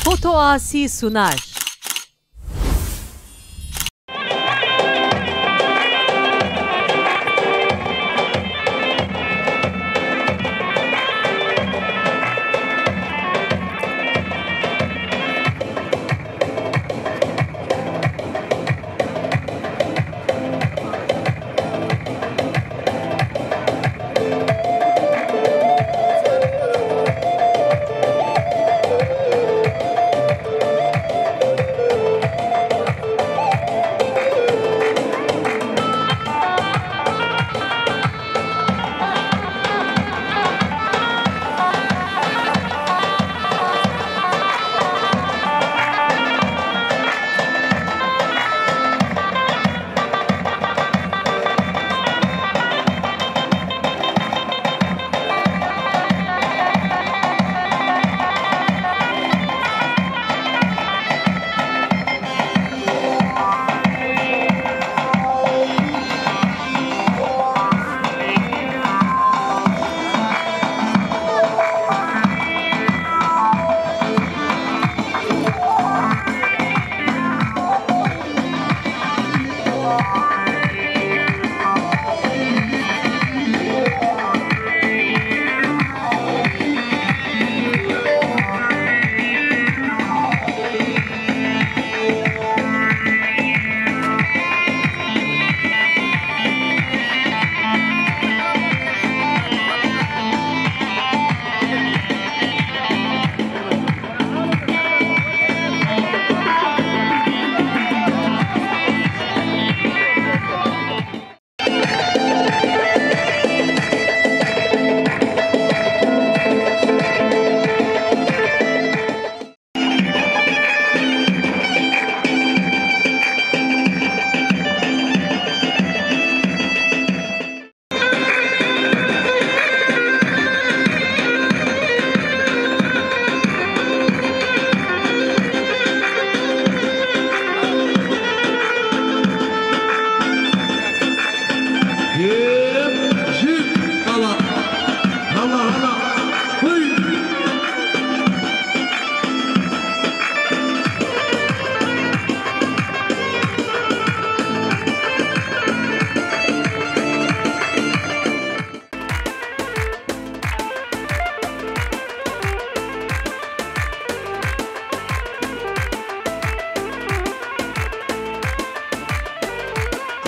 Foto Asi sunar.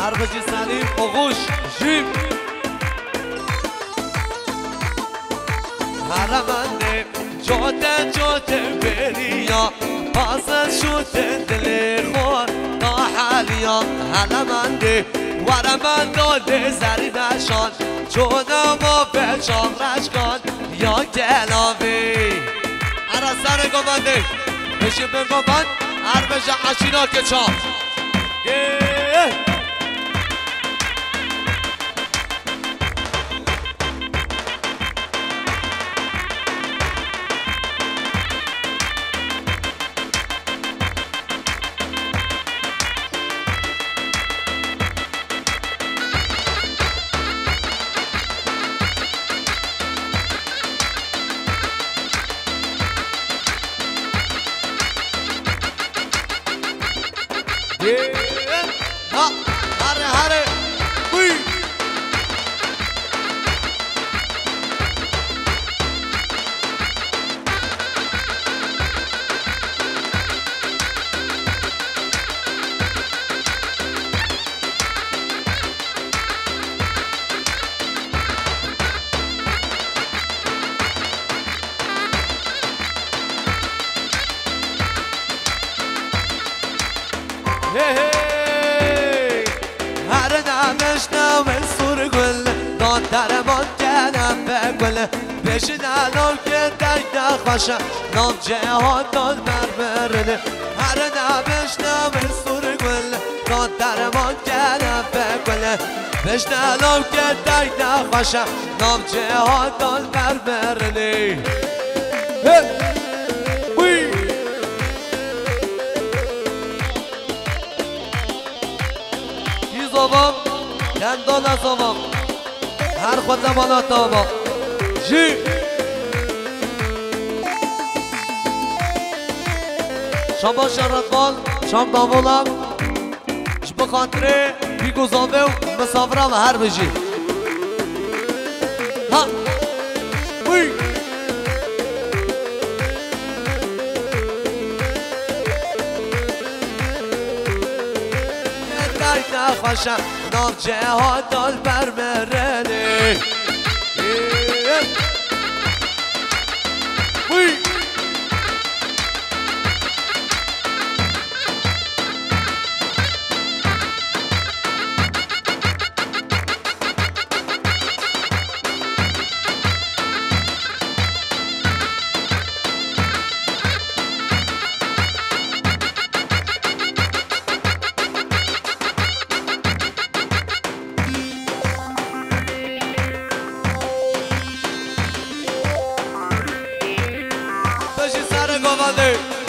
حرفجی سلیم آغوش جیم حرمنده جاده جاده بریا بازن شده دل خود ناحالیا حرمنده ورمن داده زری نشان جونمو به چاقرش کن یا گلاوی عرصان گمانده بشی به گمان عربش عشیرات که چاپ هر نمشنم سور گل دادر من کنم به گل بشین الان که دک نخواشم نام جهان داد مرمرنه هر نمشنم سور گل دادر من کنم به گل بشین الان که دک نخواشم نام جهان داد مرمرنه بابام دندان از آبام هر خود زمانات آبام جی شما شرطبال شام داولم اش بخاطره بیگوزاوه و مسافرم هر بجی ها وی نخوشم نام جهاد دال برمرنه وی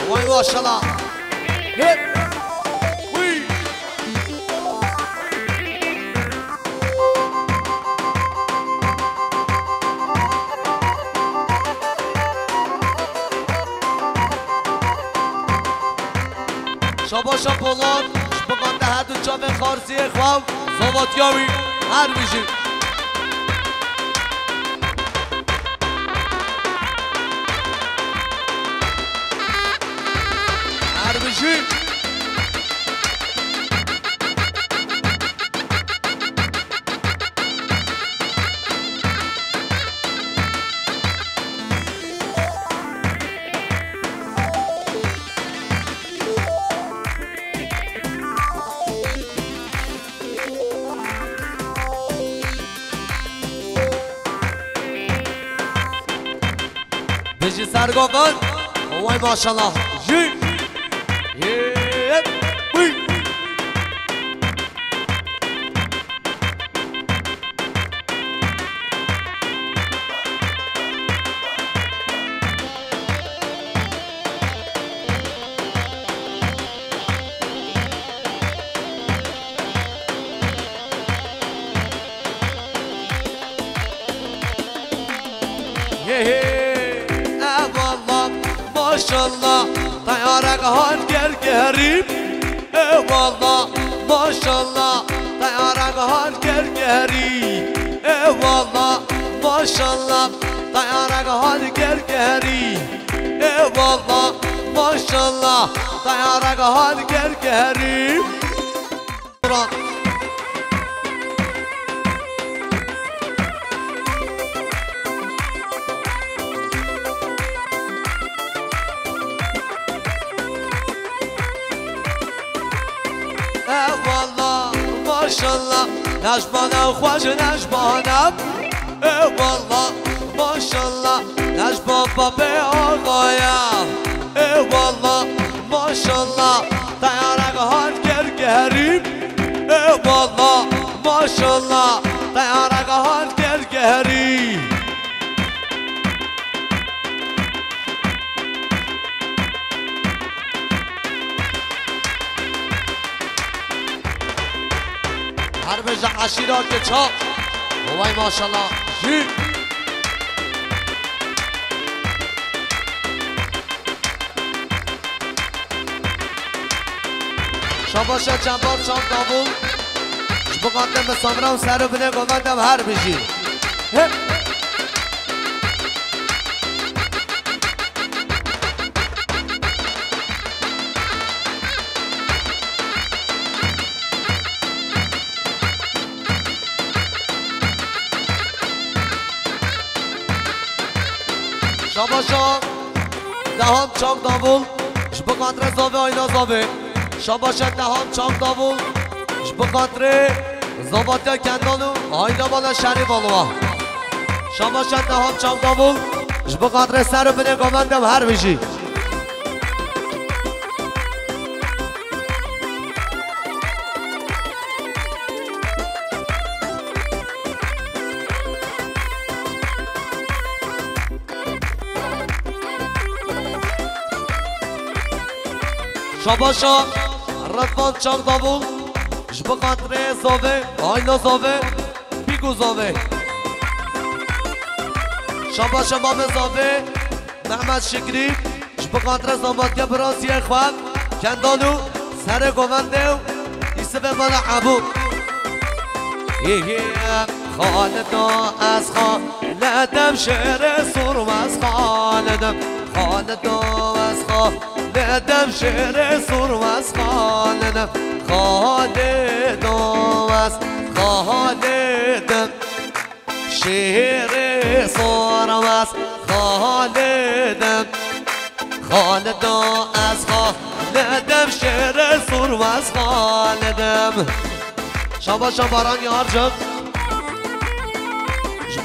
وای ماشالله هپ وی شاباشا پولاد شبگان ده هر دو چاوه خارزی خواه زوادیاوی هر بیشی Arbijim Beji sargovan Vay maşallah Jim Eyvallah maşallah Dayarak hal gel gerim Eyvallah maşallah Dayarak hal gel gerim Eyvallah maşallah Dayarak hal gel gerim Eyvallah maşallah Dayarak hal gel gerim Eyvallah maşallah Najbanım hoş najbanım Eyvallah maşallah Najban babe ağayam Eyvallah maşallah Dayarak hal gel gerim Eyvallah maşallah Dayarak hal gel gerim هر بجا عشیرات که چاپ وای ماشالله جی شباشا جنباب شام دابون بقاندم به سامرا و سر بده گوندم هر بجی شاباشا دهان چام داول شبقادر زاوه آینا زاوه شاباشا دهان چام داول شبقادر زاواتیا کندانو آینا بالا شری بالوا شاباشا دهان چام داول شبقادر سر بده گوندم هر بشی شاباشا رفان چاق داول جبقاتر زاوه آینا زاوه بیگو زاوه شاباشا مام زاوه محمد شکری بخاطر زمان که براسی خواب کندالو سر گونده و ایسه به من عبو خالدا از خالدم شعر سرم از خالدم خالدا از خالدم شعر سرم از خالدم خالدا از خالدم شعر سرم از خالدم خالدا از خالدم شعر سرم از خالدم شابا شاباران یار جب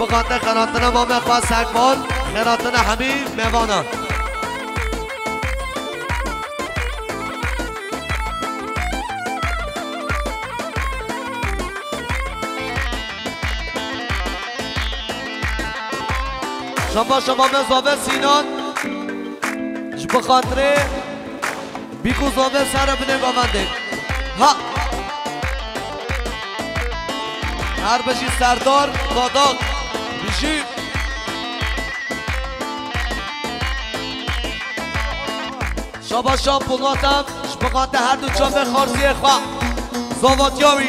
بخاطر خیراتنا ما مخواست سکبال خیراتنا حبیب میوانا شما مزابه سینان بخاطر بیکو زابه سر بنگاونده ها هر بشی سردار داداغ بشی شابا شام پولاتم بخاطر هر دو چاپ خارزی خواه زاواتیاوی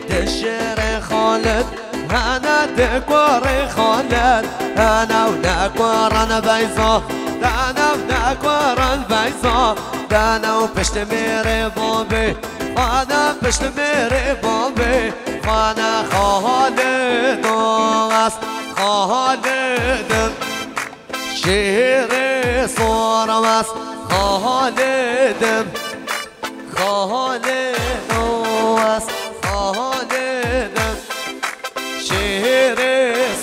دشر خالد انا دكور خالد انا ونكور انا بيزا انا ونكور البيزا انا وبشت ميري بابي انا بشت ميري بابي انا خالد واس خالد شيري صور واس خالد خالد خالدم شهر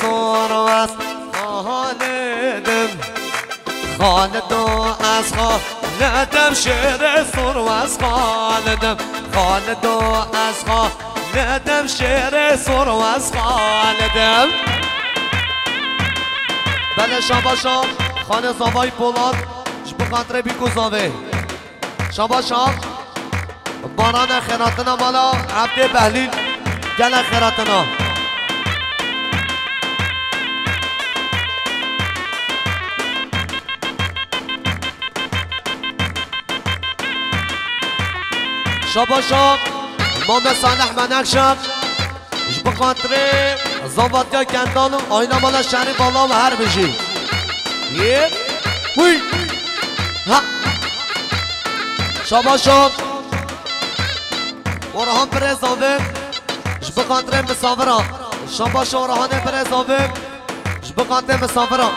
سرواس خالدم خالدو از خالدم شهر سرواس خالدم خالدو از خالدم شهر سرواس خالدم بله شما شام خانه زاوای پولاد بخاطر بیکو زاوه شما شام باران خیراتنا مالا عبد بهلیل گل خیراتنا شابا شام امام صالح منکشم بخاطر زاواتیا کندانو آینا مالا شهری بالا و هر بشی یه وی ها شابا شام ورهان برزاوه بخاطر مسافران شابا شو ورهان برزاوه بخاطر مسافران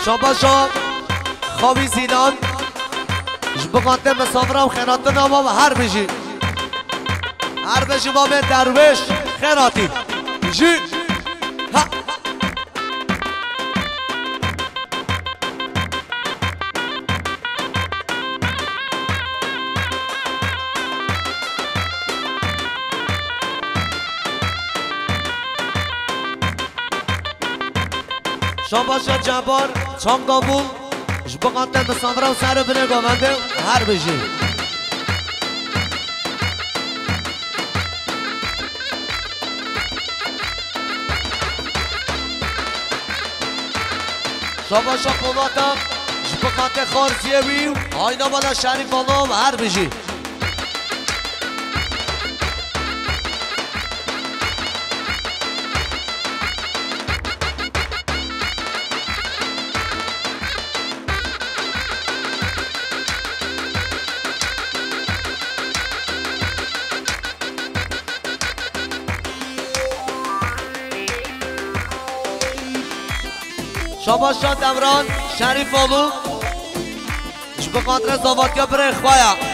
شابا شو خوابی زیدان بخاطر مسافران خیراتنا ما هر بجی ما به درویش خیراتی جی ها شاباشا جبار چام دابول بخاطر مسافران سر بنه گاونده هر بجی شاباشا پولاتم بخاطر خارزیه بیو آینا بالا شریف بالا و هر بجی شاباشا دمران شریف آلو بخاطر زاواتیا بره خوایا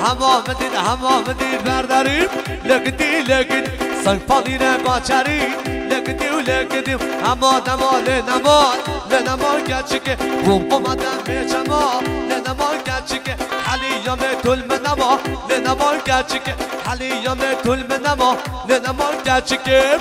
همه مدی برداریم لگدی لگد سنگ پالی نگاچری لگدی و لگدی همه دمال لنما گچکه بوم اومدن به چما لنما گچکه حلیام طول منما لنما گچکه حلیام طول منما لنما گچکه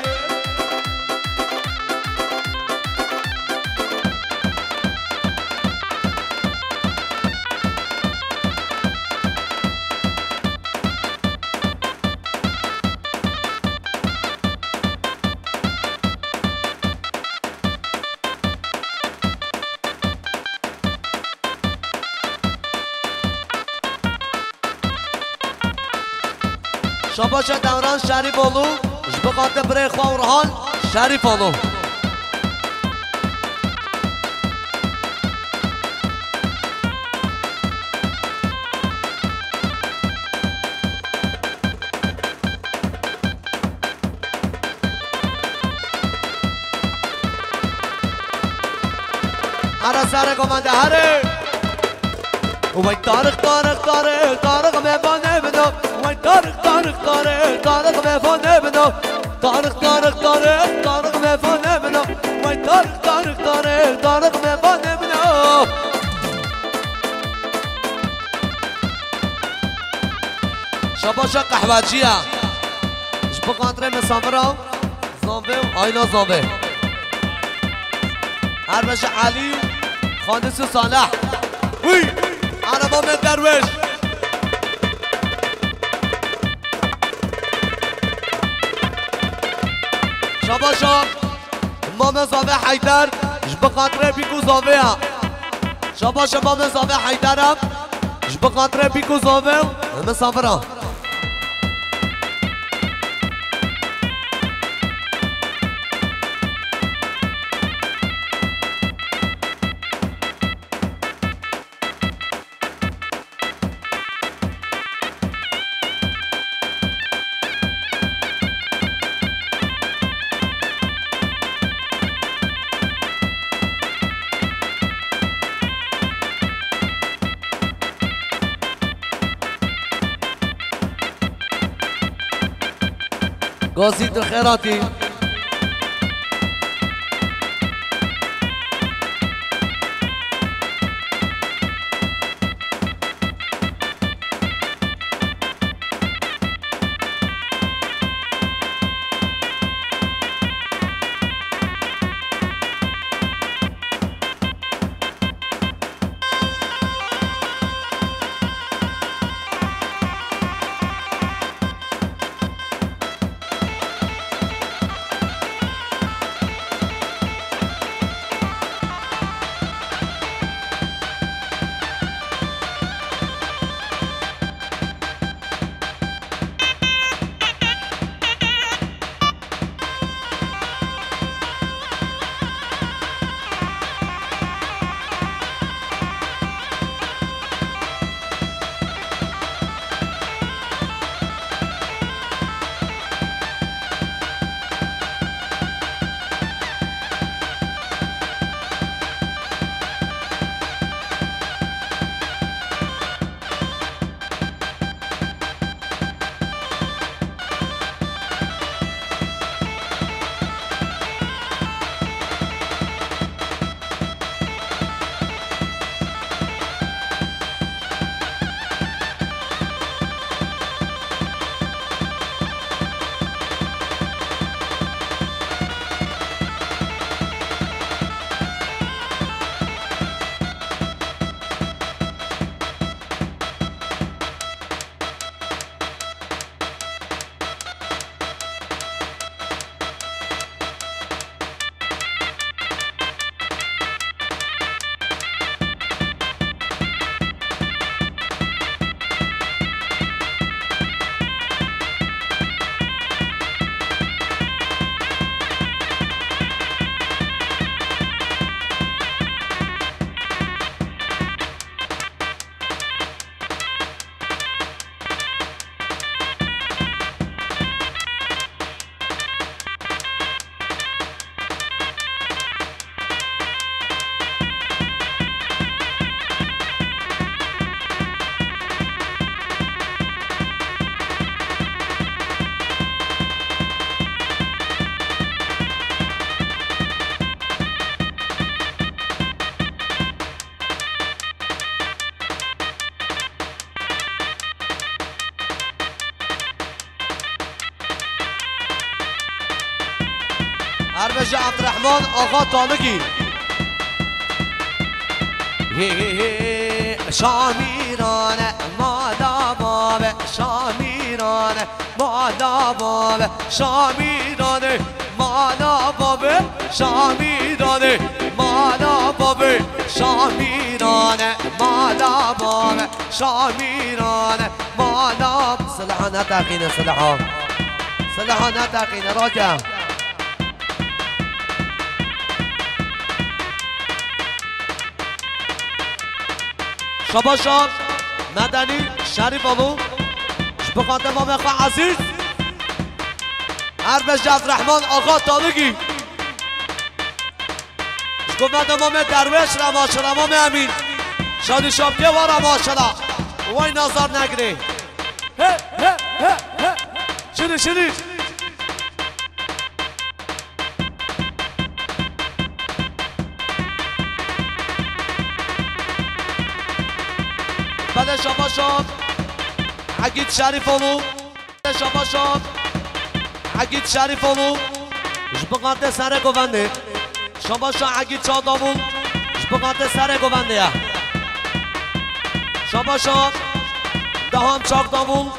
شباش دوران شریف اولو بخاطر برای خورهان شریف اولو هر سر کمانده هره وای طارق میبانه بدو وای طارق میبانه بدو طارق میبانه بدو وای طارق میبانه بدو شباشا قحواجیه اش بقدر مسافرم زنبه و آینا زنبه هر بشه علی خانس صالح وی عربا من درویش شباشا امام زاوه حیدر اش بقدر بیکو زاوه شباشا امام زاوه حیدرم اش بقدر بیکو زاوه مسافرم قاصد الخيراتي اربج عبدالرحمن آقا طالقی شامیرانه مادا بابه شامیرانه مادا بابه شامیرانه مادا بابه شامیرانه مادا بابه شامیرانه مادا بابه شامیرانه مادا سلحا نتاقینه سلحا نتاقینه راجع شباشان مدنی شریف آلو شبکات امام اخوة عزیز اربج عبدالرحمن آقا طالقی شبکات امام درویش رماشل امام امین شادی شابکه و رماشلا وای نظر نگره شنی بله شباشان عقید شریف اولو شباشان عقید شریف اولو جبقات سر گونده شباشان عقید چادامون جبقات سر گونده شباشان دهان چاک دامون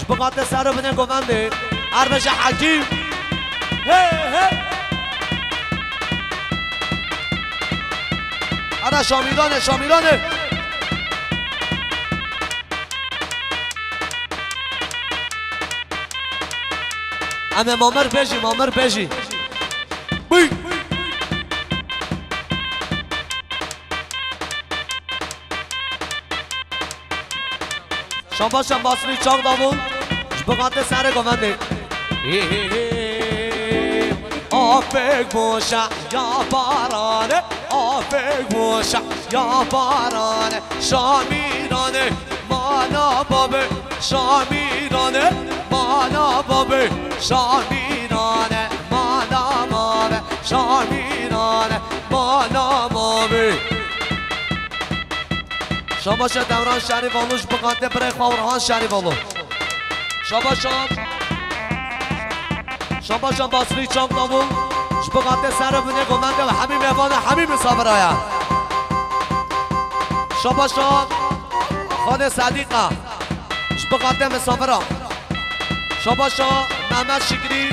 جبقات سر بنه گونده اربج حکیم اره شامیرانه همه مامر بجی بی شباشان باسری چاق دامون جبقات سر گونده آفک بوشا یا بارانه آفک بوشا یا بارانه شامیرانه مانا بابه شامیرانه مانا بابه شامیرانه مانا بابه شامیرانه مانا بابه شباشان دوران شریف آلوش بقاته برای خواهران شریف آلو شباشان باسری چاق دامون شبقات سر بونه گمنده و همین مهمانه همین مسافر آیا شباشان خانه صدیقه شبقات مسافر ها شباشان محمد شکری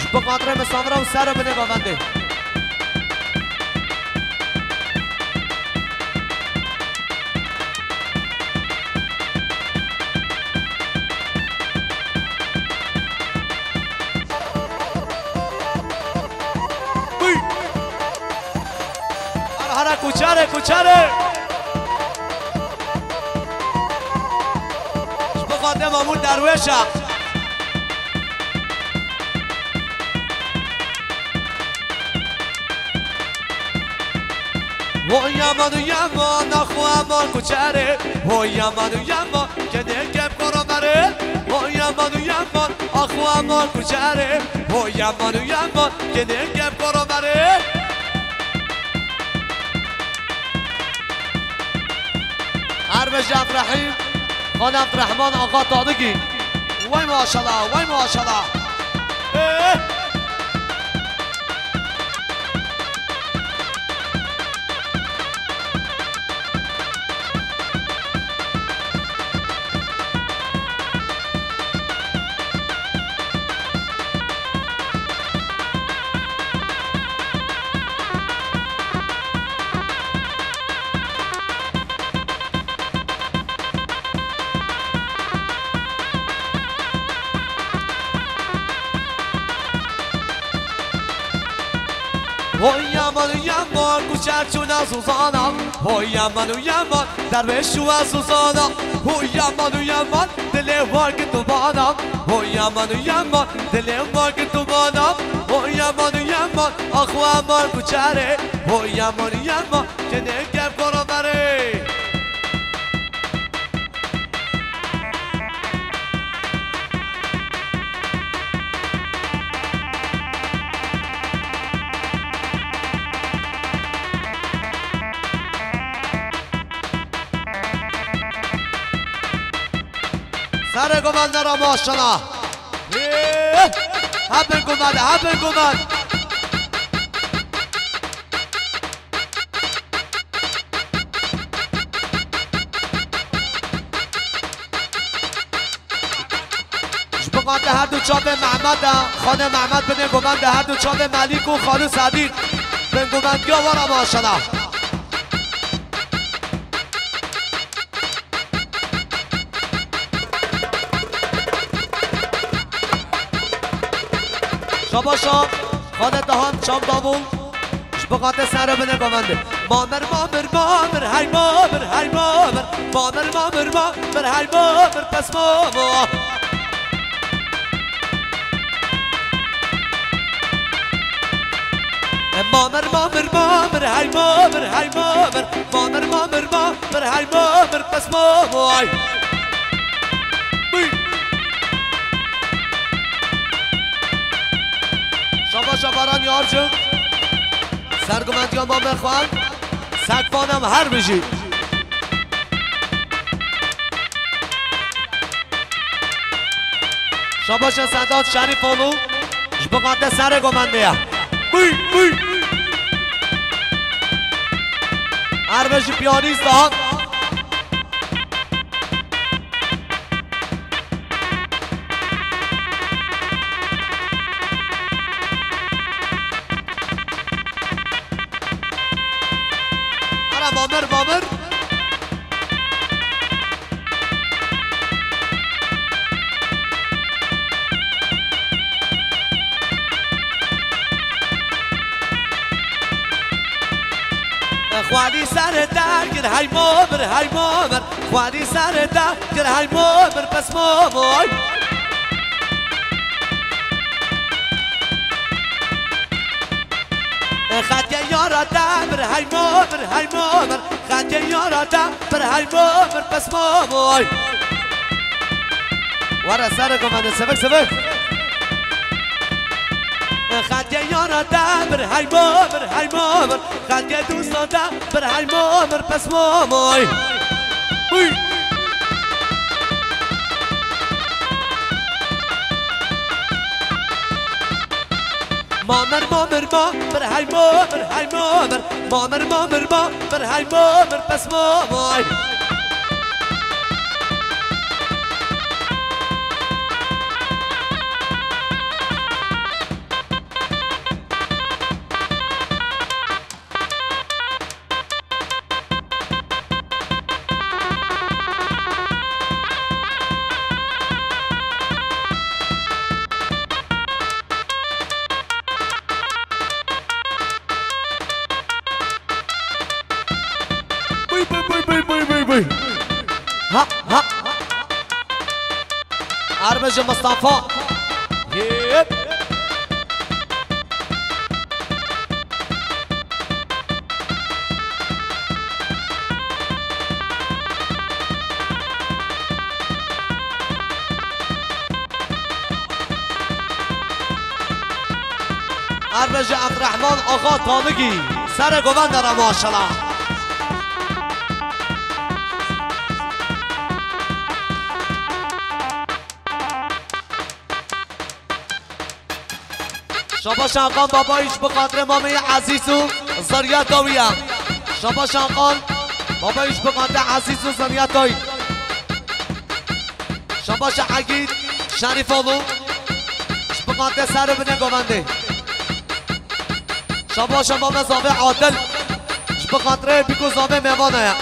شبقات مسافر ها و سر بونه گمنده کوچره شبقات مامون درویشه و یمان اخو امان کوچره و یمان که نکم کنم بره و یمان اخو امان کوچره و یمان که نکم کنم بره اربج عبدالرحیم خان عبدالرحمن آقا طالقی وای ماشالله یمان کوچر چون از سوزانا یمان درویش و از سوزانا یمان دل وارگ تو بانم یمان دل وارگ تو بانم یمان آخو امان کوچره یمان که نگم کنم بره سر گمنده را ماشالله هبن گمنده هر دو چاپ محمد خانه محمد بده گوبند هر دو چاپ ملیک و خانه صدیق به گوبندگی آوارا ماشالله شاباشا خانه دهان چام دامون بقاط سر بده گوبنده مامر مامر مامر های مامر های مامر مامر مامر مامر های مامر پس مامر مامر مامر مامر های مامر های مامر مامر مامر مامر های مامر پس مامر شاباشا باران یار جون سرگومند یا مامر خوان سگفانم هر بشید شاباشا صداد شریف اولو بقاط سر گومنده بوی بوی هر بشی پیانیست دهان مامر مامر خوادی سر در های مامر های مامر خوادی سر در های مامر پس مامر خطی یارا دبر های مامر های مامر خطی یارا دبر های مامر پس مامر ورا سر گومنده سبک سبک خطی یارا دبر های مامر های مامر خطی دوستا دبر های مامر پس مامر مامر مامر مامر های مامر های مامر مامر مامر مامر های مامر پس مامر ها ها عربج مصطفى يب عربج عبد الرحمن آقا تانگی سر گوبند را ماشالله شاباش آقا بابایش به خاطر مامه عزیز و زریعت داویم شاباش آقا بابایش به خاطر عزیز و زریعت دایی شاباش عگید شریف اولو به خاطر سر بنه گوونده شاباش مامه زاوه عادل به خاطر بیکو زاوه میوانه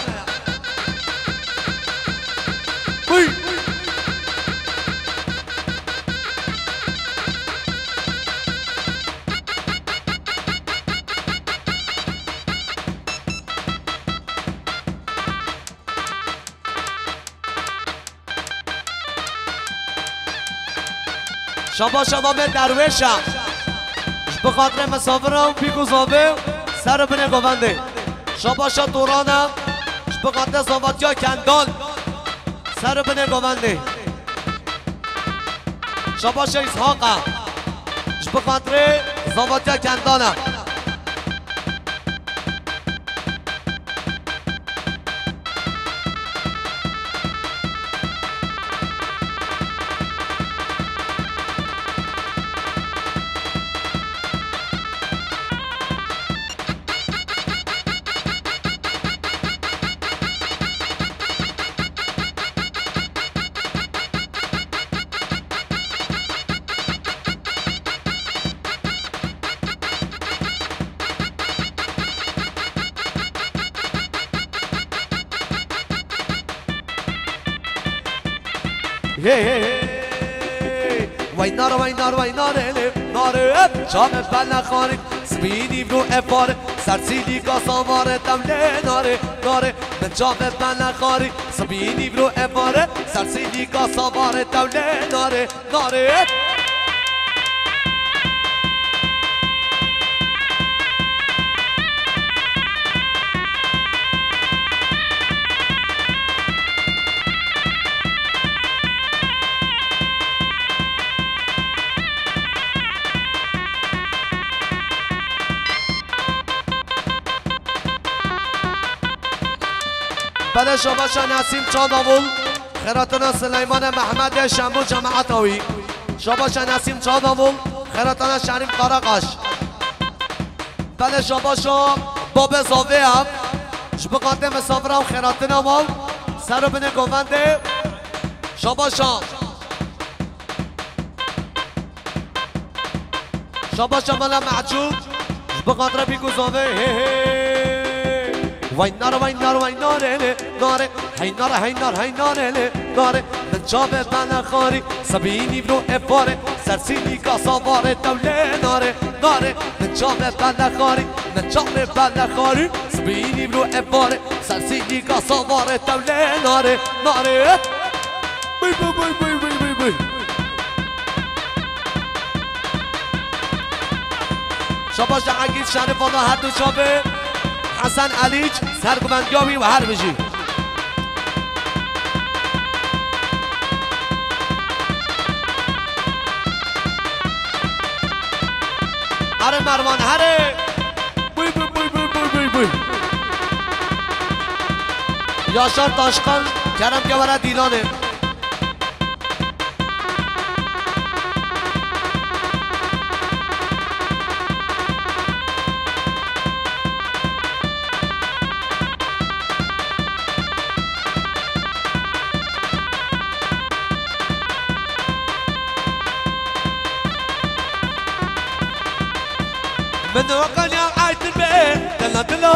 شاباش مامه درویشم به خاطر مسافرم بیکو زاوه سر بنه گوونده شاباش دورانم به خاطر زاواتیا کندان سر بنه گوونده شاباش اسحاقم به خاطر زاواتیا کندانم وای نار وای نار وای ناره ناره شام بله خاری سبینی برو افاره سرسیلی کاساماره تمله ناره ناره من شام بله خاری سبینی برو افاره سرسیلی کاساماره تمله ناره ناره بله شباشا نسیم چاداول خیراتنا سلیمان محمد شنبو جماعتاوی شباشا نسیم چاداول خیراتنا شریف قراقش بله شباشا باب زاوه هم جبقاته مسافره و خیراتنا مال سر و بینه گونده شباشا شباشا مالا معجوب جبقاته بیگو زاوه وای نار وای نار وای ناره ناره هی نار هی نار هی ناره ناره من جاب بله خاری سبینی برو افاره سرسیلی کاساواره دوله ناره ناره من جاب بله خاری من جاب بله خاری سبینی برو افاره سرسیلی کاساواره دوله ناره ناره بی بی بی بی بی بی بی شباش عگیل شریف والا هر دو جابه حسن علیج سرگوبندیابی و هر بجی هره مروان هره بوی بوی بوی بوی بوی بوی یاشار تاشقان کرم که برای دیلانه منو قال يا عايد البيت دلو دلو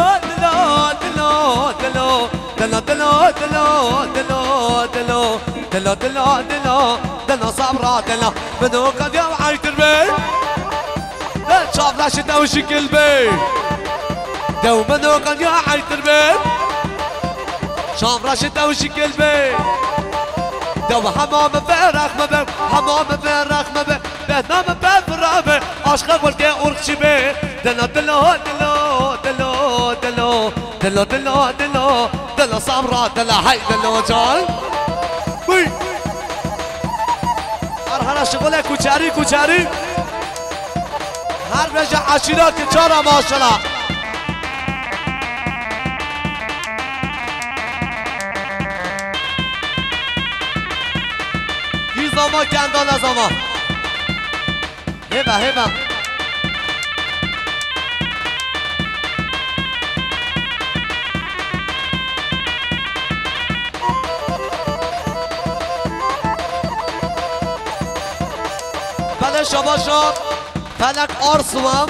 دلو دلو دلو دلو دلو دلو دلو دلو دلو دلو دلو صبرا دلو منو قال يا عايد البيت شاف لا شتا وشكل بيت دو منو قال يا عايد البيت شاف لا شتا وشكل بيت دو حمام فرخ مبه حمام فرخ مبه بهنام بفرابه عشق ولكي أرخشي به دلو دلو دلو دلو دلو دلو دلو دلو دلو صبرا دلو هاي دلو جان بي هر شغله کوچری کوچری هر بجا عشیرا که چارا ماشالله زما گندان از زما هبه هبه بله شباشا فلک آرسو هم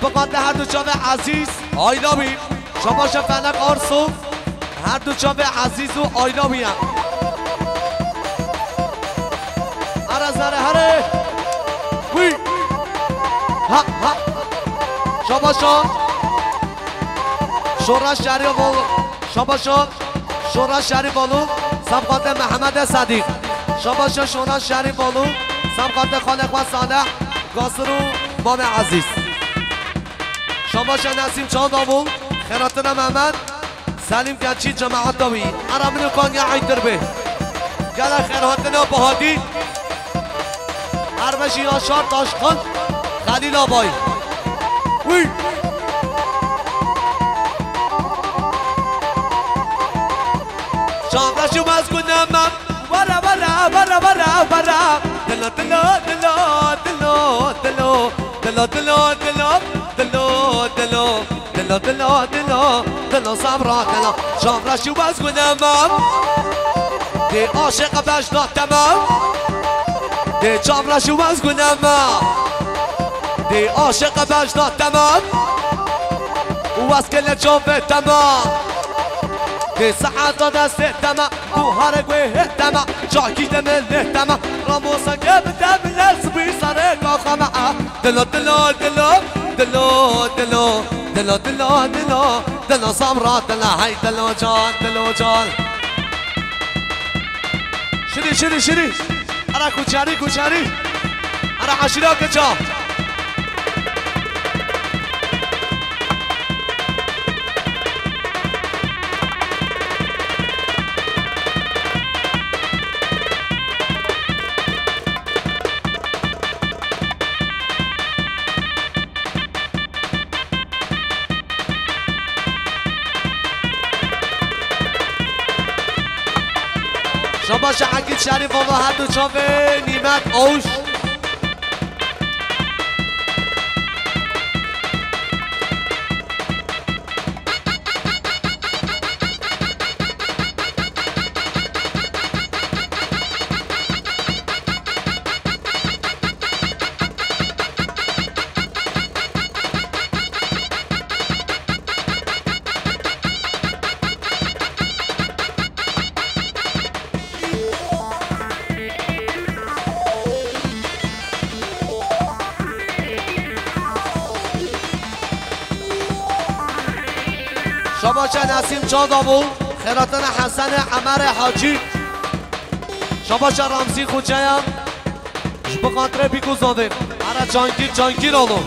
بقاند هر دو چاوه عزیز آیلابی شباشا فلک آرسو هر دو چاوه عزیز و آیلابی هم زره هره وی ها ها شباشا شورا شهری بالو شباشا شورا شهری بالو سبقات محمد صدیق شباشا شورا شهری بالو سبقات خالق و صالح قاسرو باب عزیز شباشا نسیم چاند آبول خیراتنا محمد سلیم گنچی جماعت داوی عربی کن یا عیدر به گل خیراتنا بهادی هربشی یاشار تاشقان خلیل آبای وی شانقشو باز کنم من برا برا برا برا برا دلو دلو دلو دلو دلو دلو دلو دلو دلو دلو دلو دلو دلو دلو صبرا دلو شانقشو باز کنم من دی عاشق بجنات تمام دی چامرشو باز کنم من دی عاشق بجنات تمام و از کل جنبه تمام که ساعت دست تما تو هر گوه تما جاکی دمل تما راموسا جب دم لسبی سر کاخما دلو دلو دلو دلو دلو دلو دلو دلو دلو سمرا دلو هاي دلو جان شری ارا کوچاری ارا عشیرا کجا شباش حقیت شریف والله هر دو چاوه نیمت اوش شباشه نسیم چادابو خیراتن حسن عمر حاجی شباشه رمزی خوچهیم بخاطر بیگو زاده اره جانگیر آلو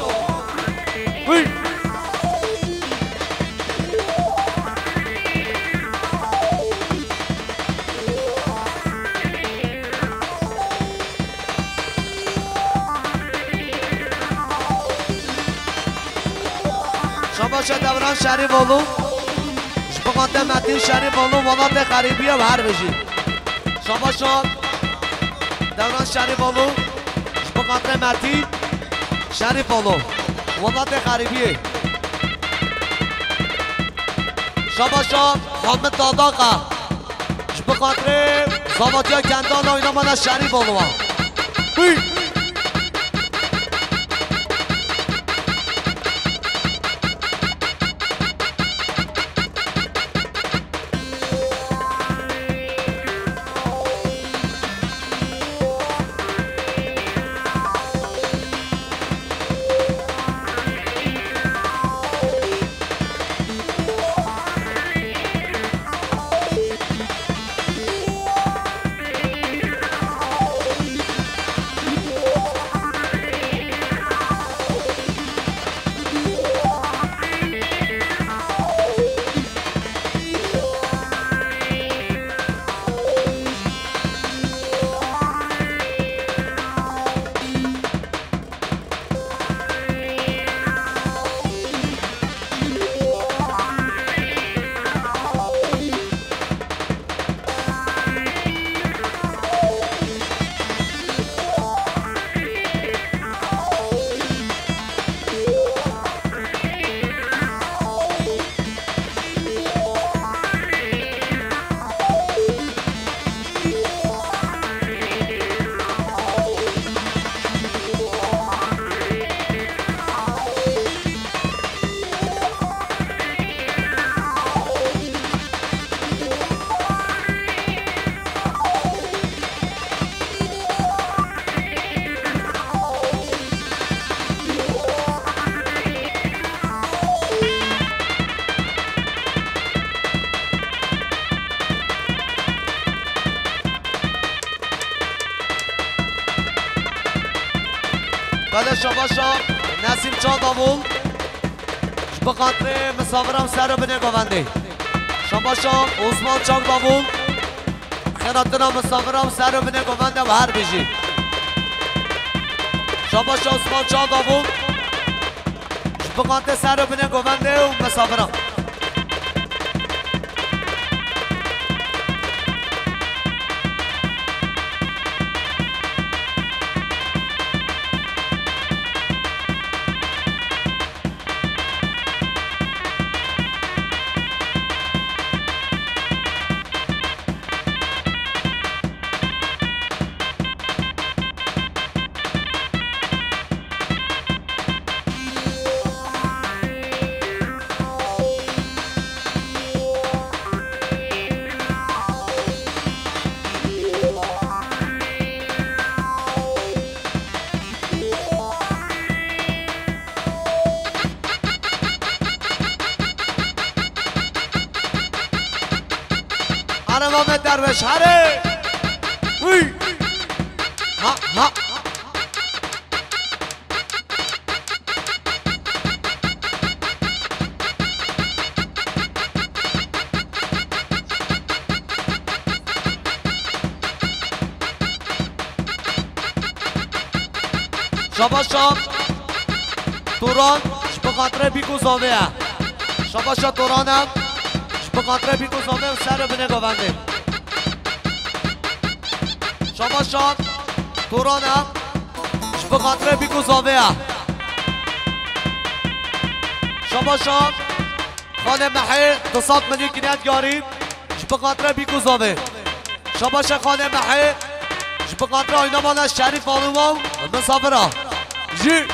شباشه دوران شریف آلو بخاطر متین شریف آلو ولاد غریبی هم هر بشید شما شاد دوران شریف آلو بخاطر متین شریف آلو ولاد غریبی شما شاد حامد داداقا بخاطر زاواتیا گندان و اینا من شریف آلو بله شباشا نسیم چاداوول بخاطر مسافرم سر بنه گوونده شباشا عثمان چاداوول خیراتنا مسافرم سر بنه گوونده و هر بجی شباشا عثمان چاداوول بخاطر سر بنه گوونده و مسافرم هر امام درویش هره وی ها ها شاباشا توران شبقاتره بیگو زامه شاباشا تورانم شبقاتره بیگو زامه و سر بینه گوانده شاباشا تورانم شبقاتره بیگو زامه شاباشا خانه محی تصاب منی کنیت یاریم شبقاتره بیگو زامه شاباشا خانه محی شبقاتره آینا مالا شریف آلوما و مسافره جی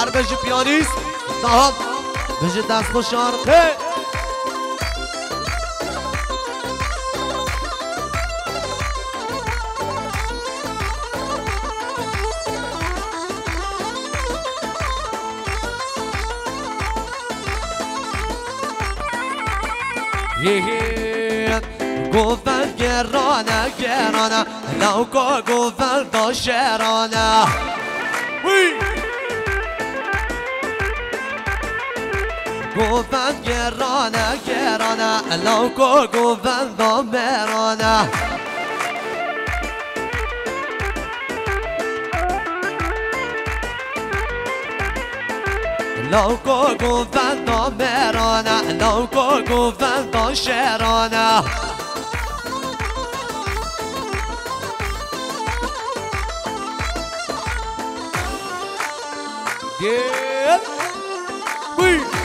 هر بجی پیانیست دهام بجی دست خوش آرخه گوفل گرانه گرانه لوکا گوفل داشرانه گوفل گرانه گرانه لوکا گوفل دامرانه لوکا گوفل دامرانه لوکا گوفل داشرانه Get we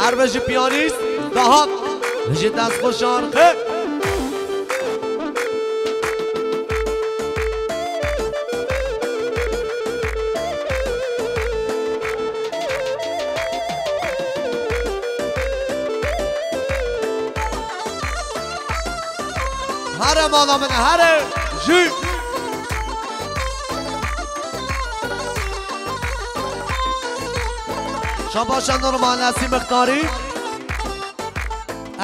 هر بجی پیانیست دهام بجی دست خوش آرخه هر مالا من هر جی شاباشا نورمال نسیم اختاری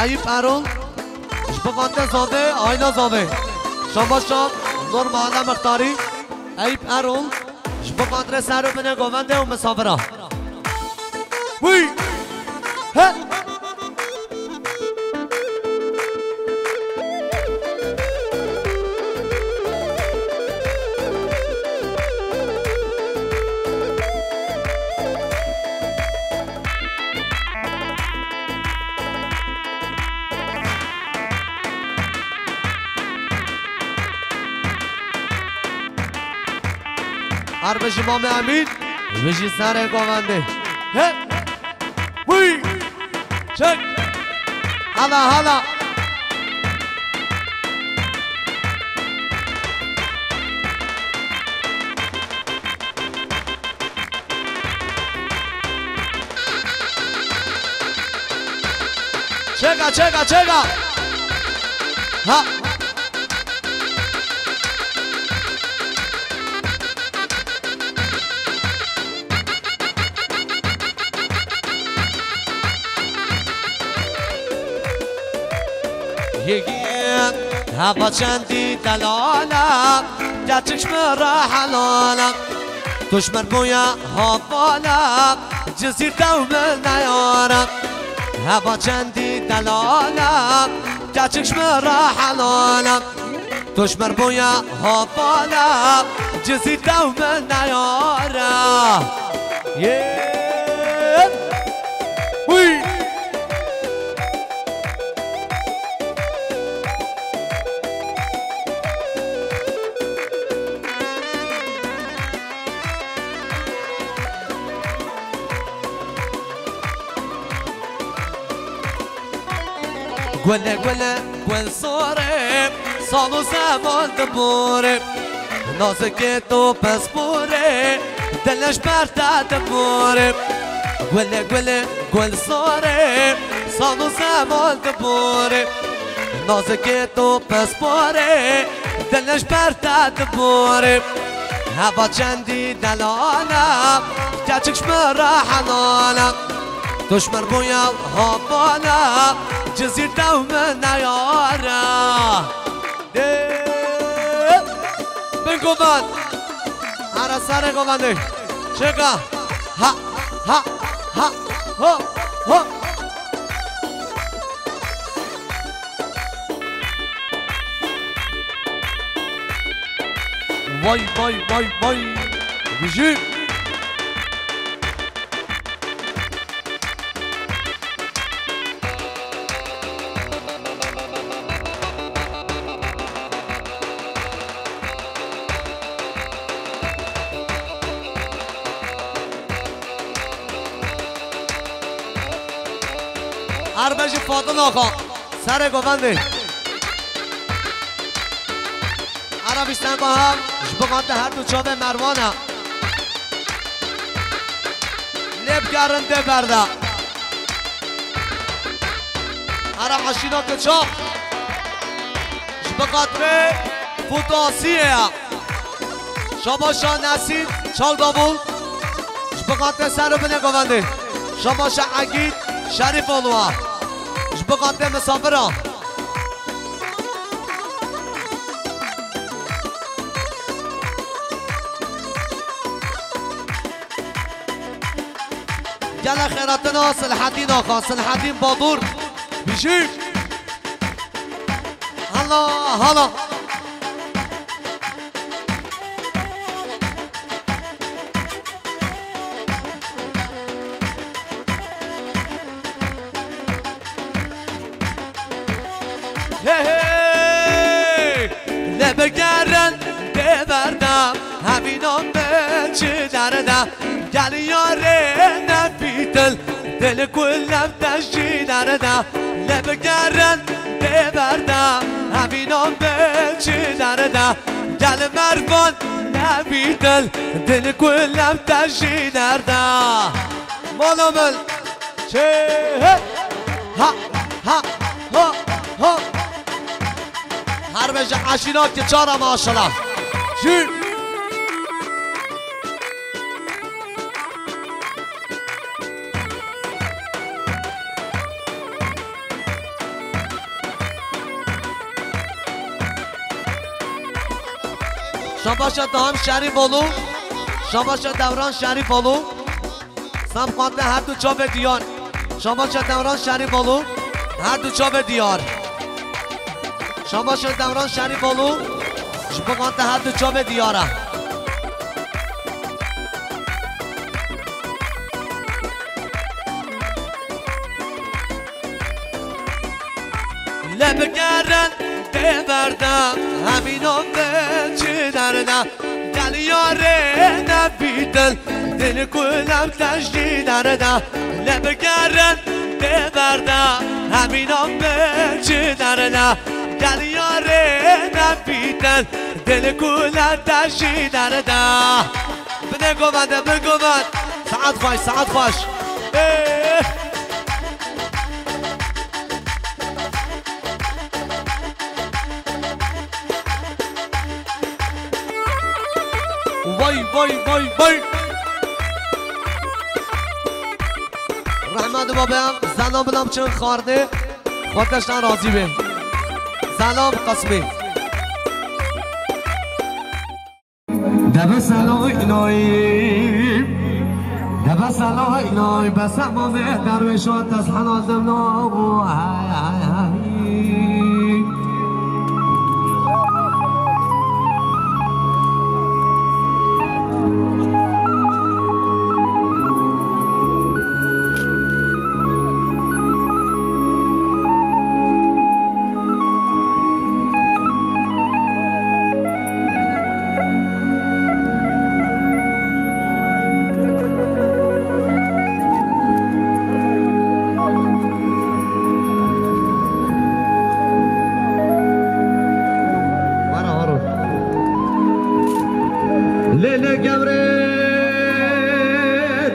ایوب ارون شبقانده زاده آینا زاده شاباشا نورمال اختاری ایوب ارون شبقانده سر بینه گوونده و مسافره وی هه هر بجی مام امین بجی سر گوونده هه وی چک هلا هلا چکا چکا چکا ها هوا چندی دلالم در چشم را حلالم دشمن بویا حوالم جزیر دومل نیارم هوا چندی دلالم در چشم را حلالم دشمن بویا حوالم جزیر دومل نیارم گله گله گل سوره سال و زمان دبوره نازک تو پس بوره دلش برده دبوره گله گله گل سوره سال و زمان دبوره نازک تو پس بوره دلش برده دبوره هوا چندی دلانم کچکش مرحنانم دشمن بویا هابانا جزیر دوم نیاره بین گوان هر سر گوانده چکا ها ها ها ها ها وای وای وای وای بیجی اربج فاطمه آقا سر گوانده عربستان با هم جبقات هر دو چاب مروانه لب گرنده برده عرب حشینات چاب جبقات به فوتاسیه شباشا نسید چال دابول جبقات سر بنه گوانده شباشا عقید شریف اولوها جبقات مسافره جل خیراتنا صلح آقا صلح بادور بیشی هلا هلا لبگرن ببردم همینام به چه دردم گل یاره نفیتل دل کلم تشجی دردم لبگرن ببردم همینام به چه دردم گل مرفان نفیتل دل کلم تشجی دردم مالامل چه ها ها ها ها هر بجه عشیرات که چارا ماشالله چی شباشا دام شریف اولو شباشا دوران شریف اولو سم خانده هر دو چاپ دیار شباشا دوران شریف اولو هر دو چاپ دیار شباشا دوران شریف اولو شباشا هر دو چاپ دیاره لبگرن ببردم همینم به چه دردم دل یاره نبیدل دل کلم تشدی دردم لبگرن ببردم همینم به چه دردم دل یاره نبیدل دل کلم تشدی دردم بگو من ساعت خوش وای رحمت بابام زنام بلام چون خارده خودشان راضی به سلام قسمی دب سلام اینایی بس امامه درویشات از حنازم نامو دلل قبري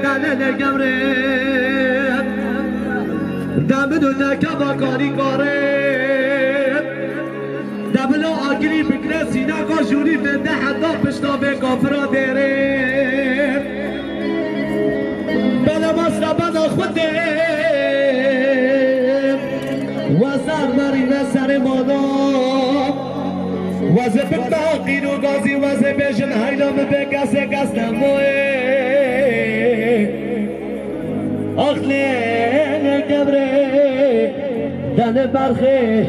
دلل قبري دمدنا كبكاري كاري دبلو آگری بکره سینا کا جوری بنده حتی پشتا به کافرا دیره بلا مصر بنا خوده وزر مری نسر مانا وزر بتاقین و گازی وزر بیشن حیلام به کس نموه اخلین قبره دن برخه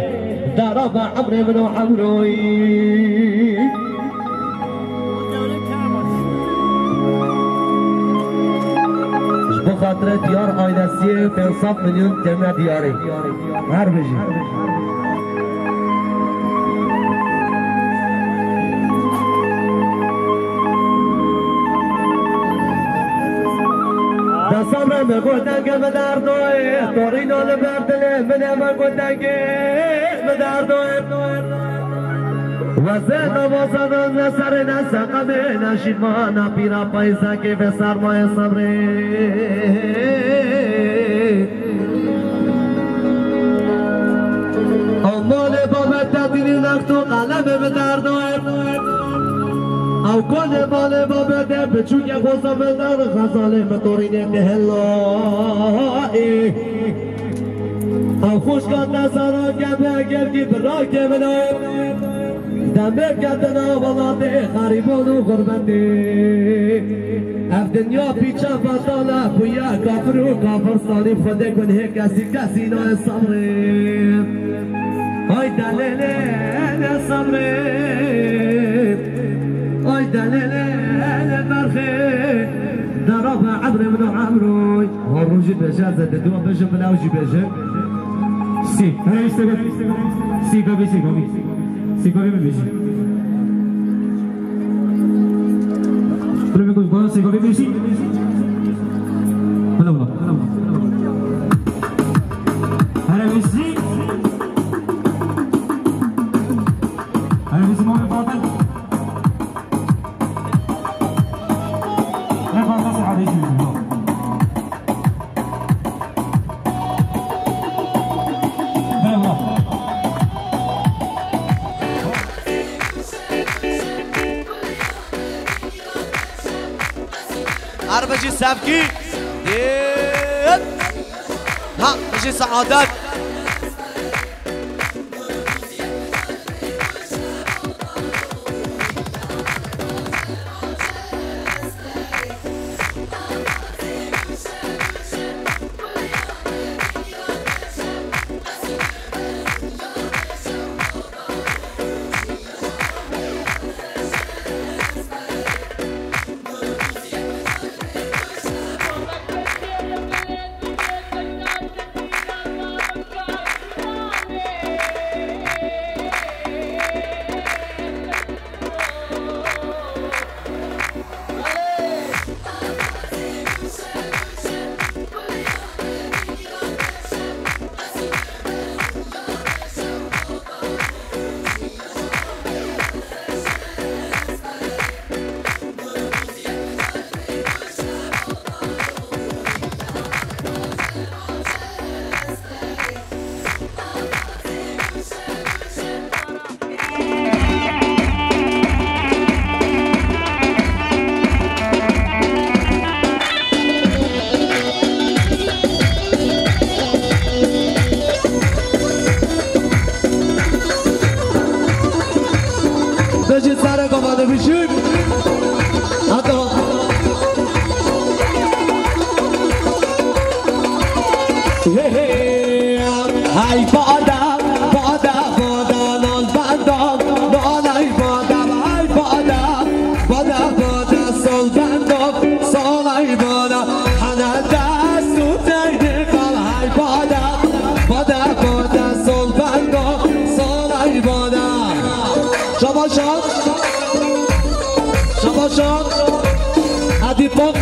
دراب عمري منو عمروي بخاطر ديار آيدسية بنصف مليون جمع دياري هر بجي صبر مگودن که به دردوه تورینو لبردله منه مگودن که به دردوه وزن وزن نسر نسقمه نشید ما نپیرا پایزا که به سرمایه صبره امال بابت تدینی نختو قلم به دردوه او کل مال با بده بچون که خوزا بدر خزاله مطورینه مهلایی او خوشگان نزارا گمه گرگی برا که منای دمه کدنا ولاده خریبان و غربنده اف دنیا پیچه بطاله بویا کافر و کافر سالی خوده کنه کسی نای صبره های دلیل صبره ای دلیل برخی دراب عبر منو عمروی و روزی بجازه دو بجه بلاوجی بجه سی هر سیگابی بمیشی برای میگوی باید سیگابی بمیشی بلا هر میشی مامی باطل بجي سابكي ها بجي سعادات ای بادا بادا بادا نال بندام نال ای بادا ای بادا بادا بادا سال بندام سال ای بادا هنر دست و تیده کال ای بادا بادا بادا سال بندام سال ای بادا شباشان شباشان عدی پاک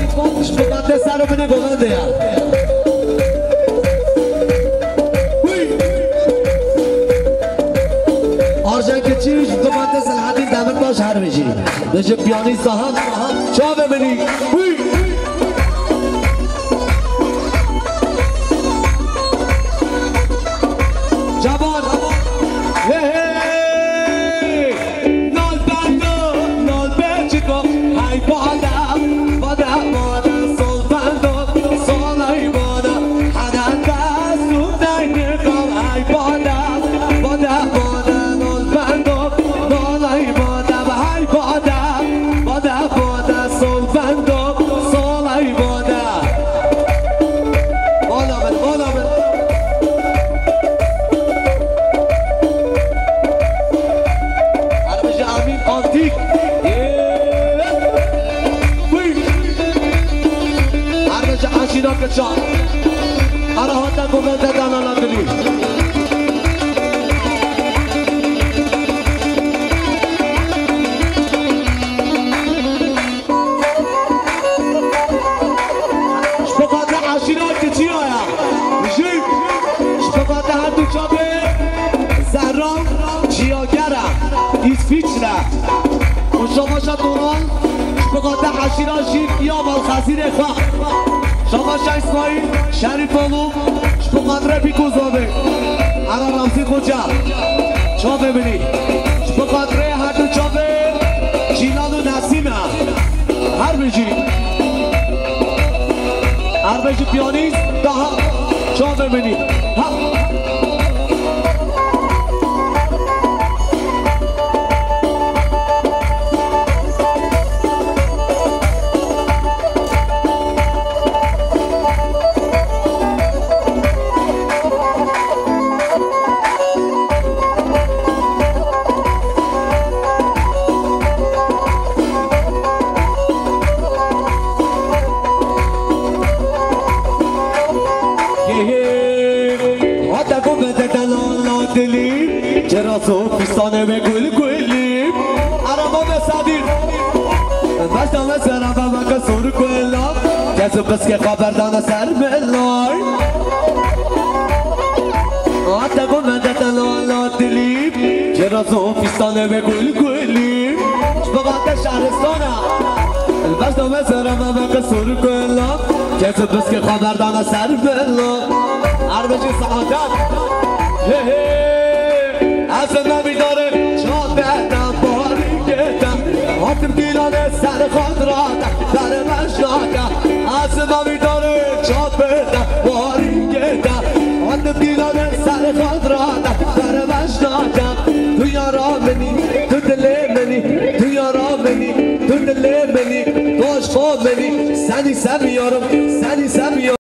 شبکت سر رو بینه گلنده یا آرژن که چیش دو مانده سلحدین دمر باش هر هر بجی بجی پیانیست هم چا ببینی جوان نال بندو نال بچکو های بادا بادا بادا سول بندو سولای بادا حنان دستو نگیرم های بادا بادا بادا نال بندو نالای بادا های بادا بادا بادا سول بندو سولای بادا بالا بل بالا بل آنتیک هرگاه آشینا که چا هر هاتا گوگنده دانا نداری شپقاته آشینا که چی آیا میشی شپقاته هر دو چابه زهران چیاگره ایسفیچره شما شد دوران شپقاته حشیراشی یا بالخزیر خواه شما شد اسماعیل شریف اولو شپقاته رپی کوزاده ارا رمزی خوچه چا ببینی شپقاته هر دو چابه جیلان و نسیمه هر بجی پیانیست daha چا ببینی چرا صوفیستانه به گل گلیم عربا به صدیر بشتم سرم به مکه سور کلام کسی بس که خبردان سر بلای آتا گمنده تلالا دلیم چرا صوفیستانه به گل گلیم شبابت شهرستانه بشتم سرم به مکه سور کلام کسی بس که خبردان سر بلای عربجی سعادت اصلا نمیداره چا بدم باری گتم حاتم دیلانه سر خود رادم در مشناکم اصلا نمیداره چا بدم باری گتم حاتم دیلانه سر خود رادم در مشناکم تو یارا منی تو دل منی تو یارا منی تو دل منی تو عشقا منی سنی سمیارم سنی سمیارم